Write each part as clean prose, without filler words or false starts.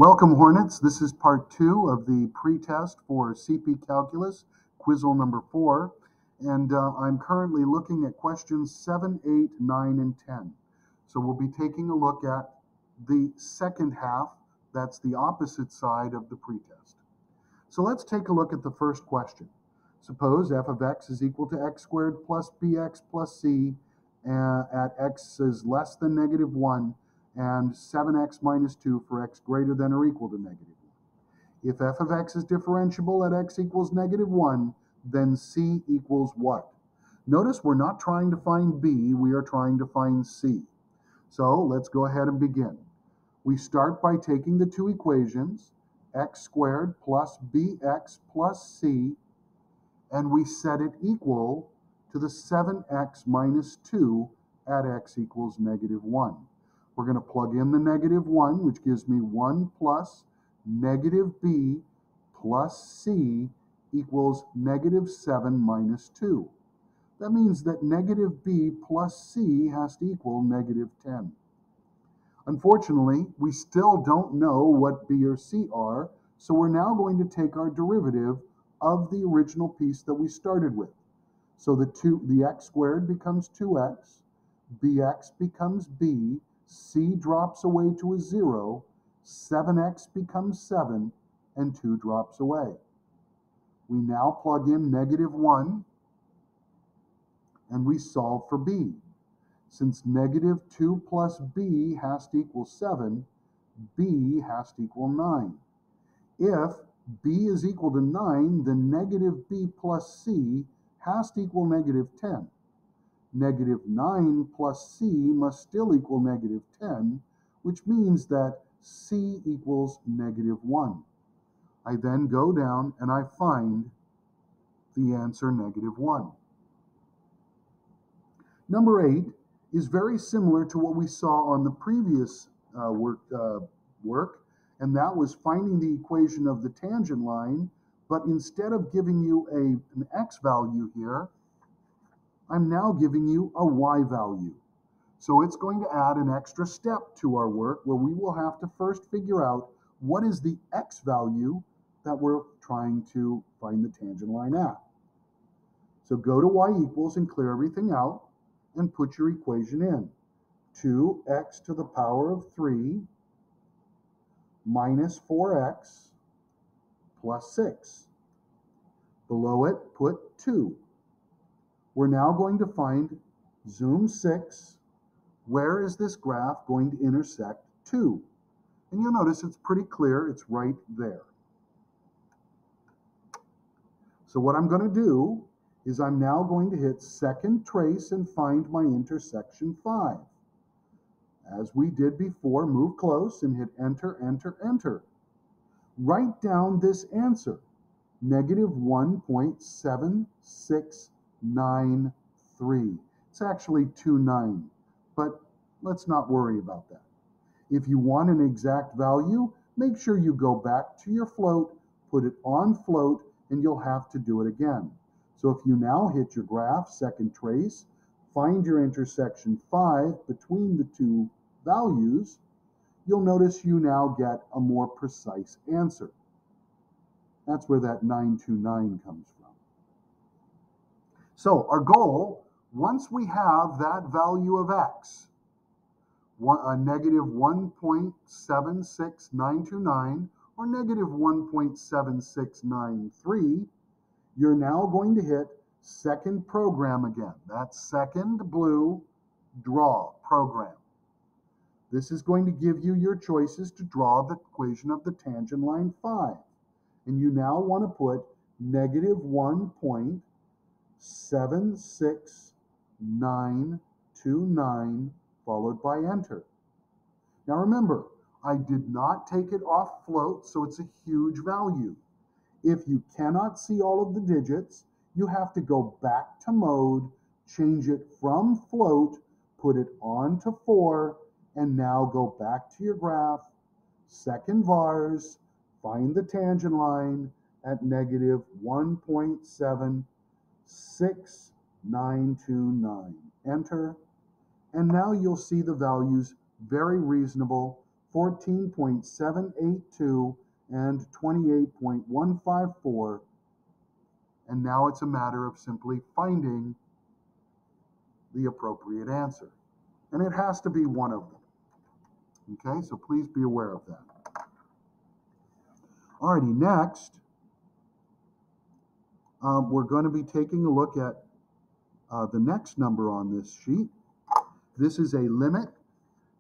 Welcome, Hornets. This is part 2 of the pretest for CP Calculus, Quizzle number 4. And I'm currently looking at questions 7, 8, 9, and 10. So we'll be taking a look at the second half. That's the opposite side of the pretest. So let's take a look at the first question. Suppose f of x is equal to x squared plus bx plus c at x is less than negative 1 and 7x minus 2 for x greater than or equal to negative 1. If f of x is differentiable at x equals negative 1, then c equals what? Notice we're not trying to find b, we are trying to find c. So let's go ahead and begin. We start by taking the two equations, x squared plus bx plus c, and we set it equal to the 7x minus 2 at x equals negative 1. We're going to plug in the negative 1, which gives me 1 plus negative b plus c equals negative 7 minus 2. That means that negative b plus c has to equal negative 10. Unfortunately, we still don't know what b or c are, so we're now going to take our derivative of the original piece that we started with. So the x squared becomes 2x, bx becomes b, c drops away to a 0, 7x becomes 7, and 2 drops away. We now plug in negative 1, and we solve for b. Since negative 2 plus b has to equal 7, b has to equal 9. If b is equal to 9, then negative b plus c has to equal negative 10. Negative 9 plus c must still equal negative 10, which means that c equals negative 1. I then go down and I find the answer negative 1. Number 8 is very similar to what we saw on the previous work, and that was finding the equation of the tangent line, but instead of giving you an x value here, I'm now giving you a y value. So it's going to add an extra step to our work where we will have to first figure out what is the x value that we're trying to find the tangent line at. So go to y equals and clear everything out and put your equation in. 2x to the power of 3 minus 4x plus 6. Below it, put 2. We're now going to find zoom 6. Where is this graph going to intersect 2? And you'll notice it's pretty clear. It's right there. So what I'm going to do is I'm now going to hit second trace and find my intersection 5. As we did before, move close and hit enter, enter, enter. Write down this answer, negative 1.7693. It's actually 29, but let's not worry about that. If you want an exact value, make sure you go back to your float, put it on float, and you'll have to do it again. So if you now hit your graph, second trace, find your intersection 5 between the two values, you'll notice you now get a more precise answer. That's where that 929 comes from. So our goal, once we have that value of x, a negative 1.76929 or negative 1.7693, you're now going to hit second program again. That's second blue draw program. This is going to give you your choices to draw the equation of the tangent line 5. And you now want to put negative 1.76929 followed by enter. Now remember, I did not take it off float, so it's a huge value. If you cannot see all of the digits, you have to go back to mode, change it from float, put it on to 4, and now go back to your graph, second vars, find the tangent line at negative 1.76929. Enter, and now you'll see the values very reasonable 14.782, and 28.154. And now it's a matter of simply finding the appropriate answer. And it has to be one of them. Okay, so please be aware of that. Alrighty, next, we're going to be taking a look at the next number on this sheet. This is a limit.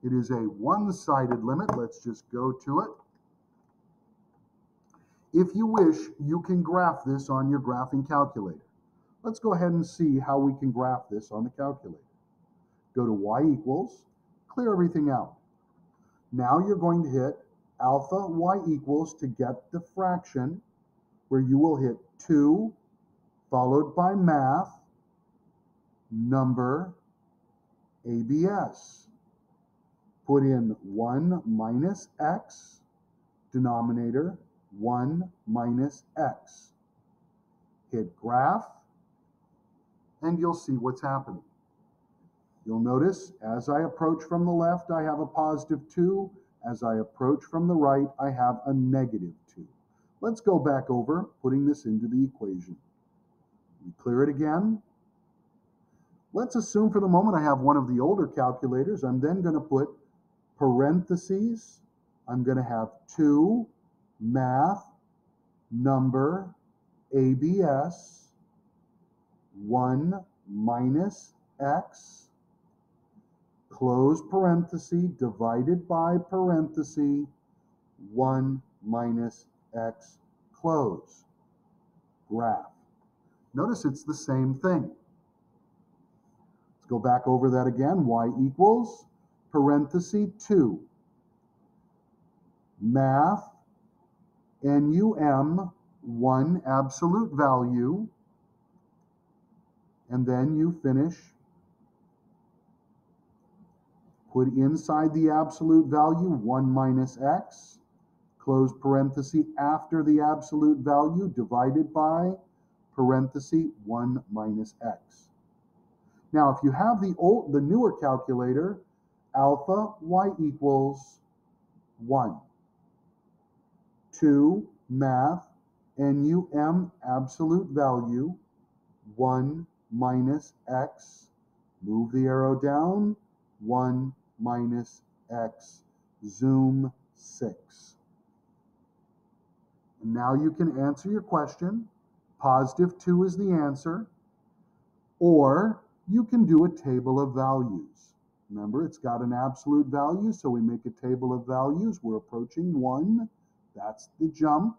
It is a one-sided limit. Let's just go to it. If you wish, you can graph this on your graphing calculator. Let's go ahead and see how we can graph this on the calculator. Go to y equals, clear everything out. Now you're going to hit alpha y equals to get the fraction, where you will hit 2 followed by math, number, ABS. Put in 1 minus x, denominator 1 minus x. Hit graph, and you'll see what's happening. You'll notice as I approach from the left, I have a positive 2. As I approach from the right, I have a negative 2. Let's go back over, putting this into the equation. We clear it again. Let's assume for the moment I have one of the older calculators. I'm then going to put parentheses. I'm going to have 2 math, number, ABS, 1 minus x, close parenthesis, divided by parenthesis, 1 minus x, close. Graph. Notice it's the same thing. Let's go back over that again. Y equals, parenthesis, 2. Math, NUM, 1 absolute value, and then you finish. Put inside the absolute value 1 minus x, close parenthesis after the absolute value, divided by parenthesis 1 minus x. Now, if you have the newer calculator, alpha y equals 1. 2 math, NUM absolute value, 1 minus x, move the arrow down, 1 minus x, zoom 6. And now you can answer your question. Positive 2 is the answer. Or you can do a table of values. Remember, it's got an absolute value, so we make a table of values. We're approaching 1. That's the jump.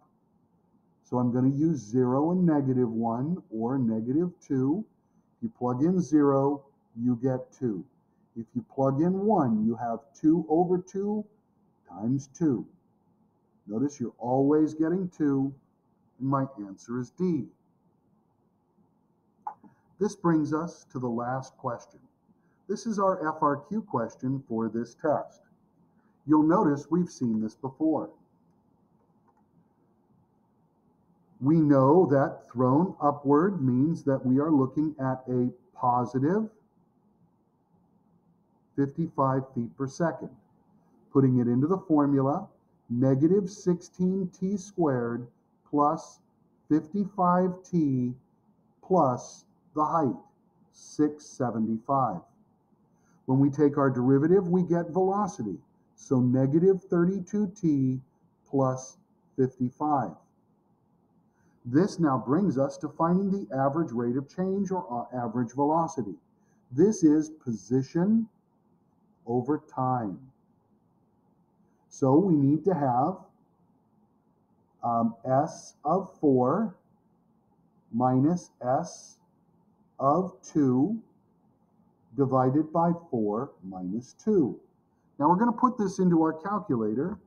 So I'm going to use 0 and negative 1 or negative 2. If you plug in 0, you get 2. If you plug in 1, you have 2 over 2 times 2. Notice you're always getting 2, and my answer is D. This brings us to the last question. This is our FRQ question for this test. You'll notice we've seen this before. We know that thrown upward means that we are looking at a positive 55 feet per second. Putting it into the formula, negative 16t squared plus 55t plus the height, 675. When we take our derivative, we get velocity. So negative 32t plus 55. This now brings us to finding the average rate of change or average velocity. This is position over time. So we need to have s of 4 minus s of 2 divided by 4 minus 2. Now we're going to put this into our calculator.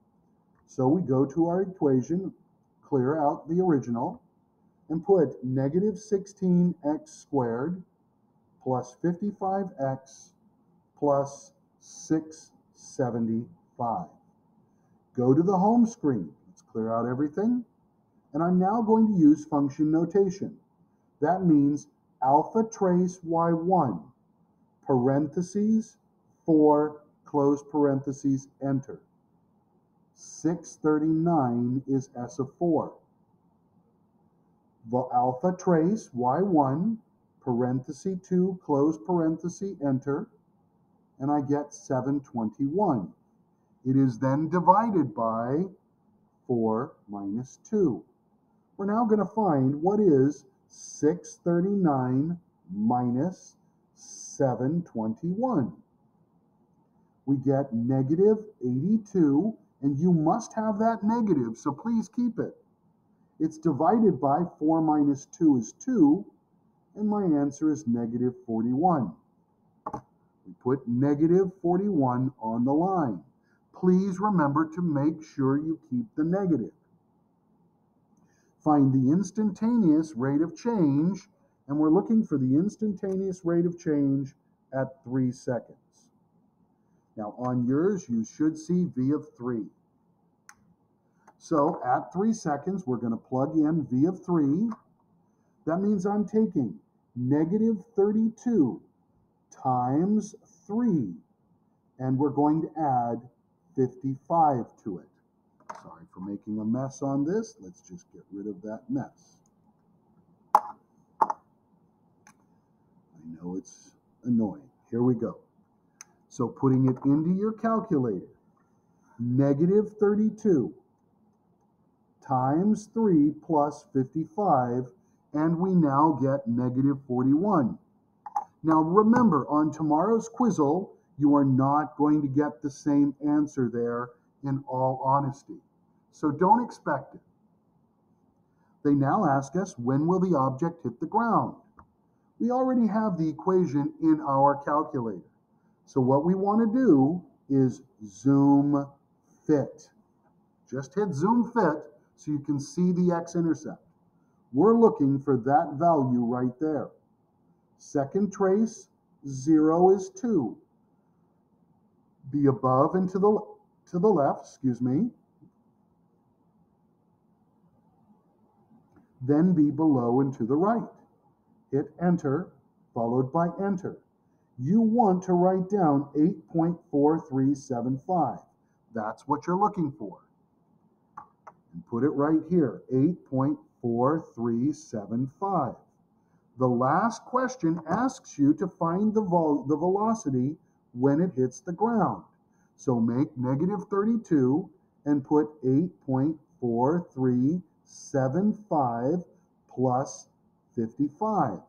So we go to our equation, clear out the original, and put negative 16x squared plus 55x plus 675. Go to the home screen. Let's clear out everything. And I'm now going to use function notation. That means alpha trace y1, parentheses, 4, close parentheses, enter. 639 is S of 4. The alpha trace, y1, parenthesis 2, close parenthesis, enter, and I get 721. It is then divided by 4 minus 2. We're now going to find what is 639 minus 721. We get negative 82, and you must have that negative, so please keep it. It's divided by 4 minus 2 is 2, and my answer is negative 41. We put negative 41 on the line. Please remember to make sure you keep the negative. Find the instantaneous rate of change, and we're looking for the instantaneous rate of change at 3 seconds. Now on yours, you should see V of 3. So at 3 seconds, we're going to plug in V of 3. That means I'm taking negative 32 times 3, and we're going to add 55 to it. Sorry for making a mess on this. Let's just get rid of that mess. I know it's annoying. Here we go. So putting it into your calculator, negative 32 times 3 plus 55, and we now get negative 41. Now remember, on tomorrow's Quizzle, you are not going to get the same answer there in all honesty. So don't expect it. They now ask us, when will the object hit the ground? We already have the equation in our calculator. So what we want to do is zoom fit. Just hit zoom fit so you can see the x-intercept. We're looking for that value right there. Second trace, 0 is 2. Be above and to the left, excuse me. Then be below and to the right. Hit enter, followed by enter. You want to write down 8.4375. That's what you're looking for. And put it right here, 8.4375. The last question asks you to find the velocity when it hits the ground. So make negative 32 and put 8.4375 plus 55.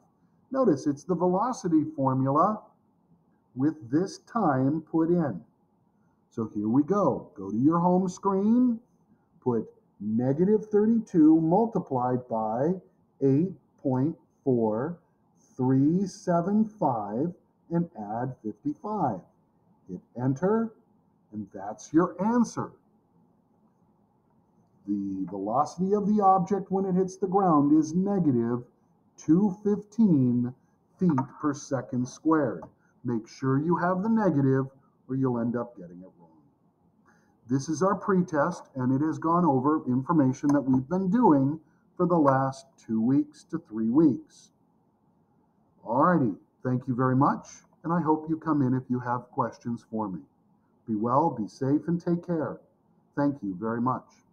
Notice it's the velocity formula with this time put in. So here we go. Go to your home screen, put negative 32 multiplied by 8.4375 and add 55. Hit enter, and that's your answer. The velocity of the object when it hits the ground is negative 215 feet per second squared. Make sure you have the negative or you'll end up getting it wrong. This is our pretest, and it has gone over information that we've been doing for the last 2 weeks to 3 weeks. Alrighty, thank you very much, and I hope you come in if you have questions for me. Be well, be safe, and take care. Thank you very much.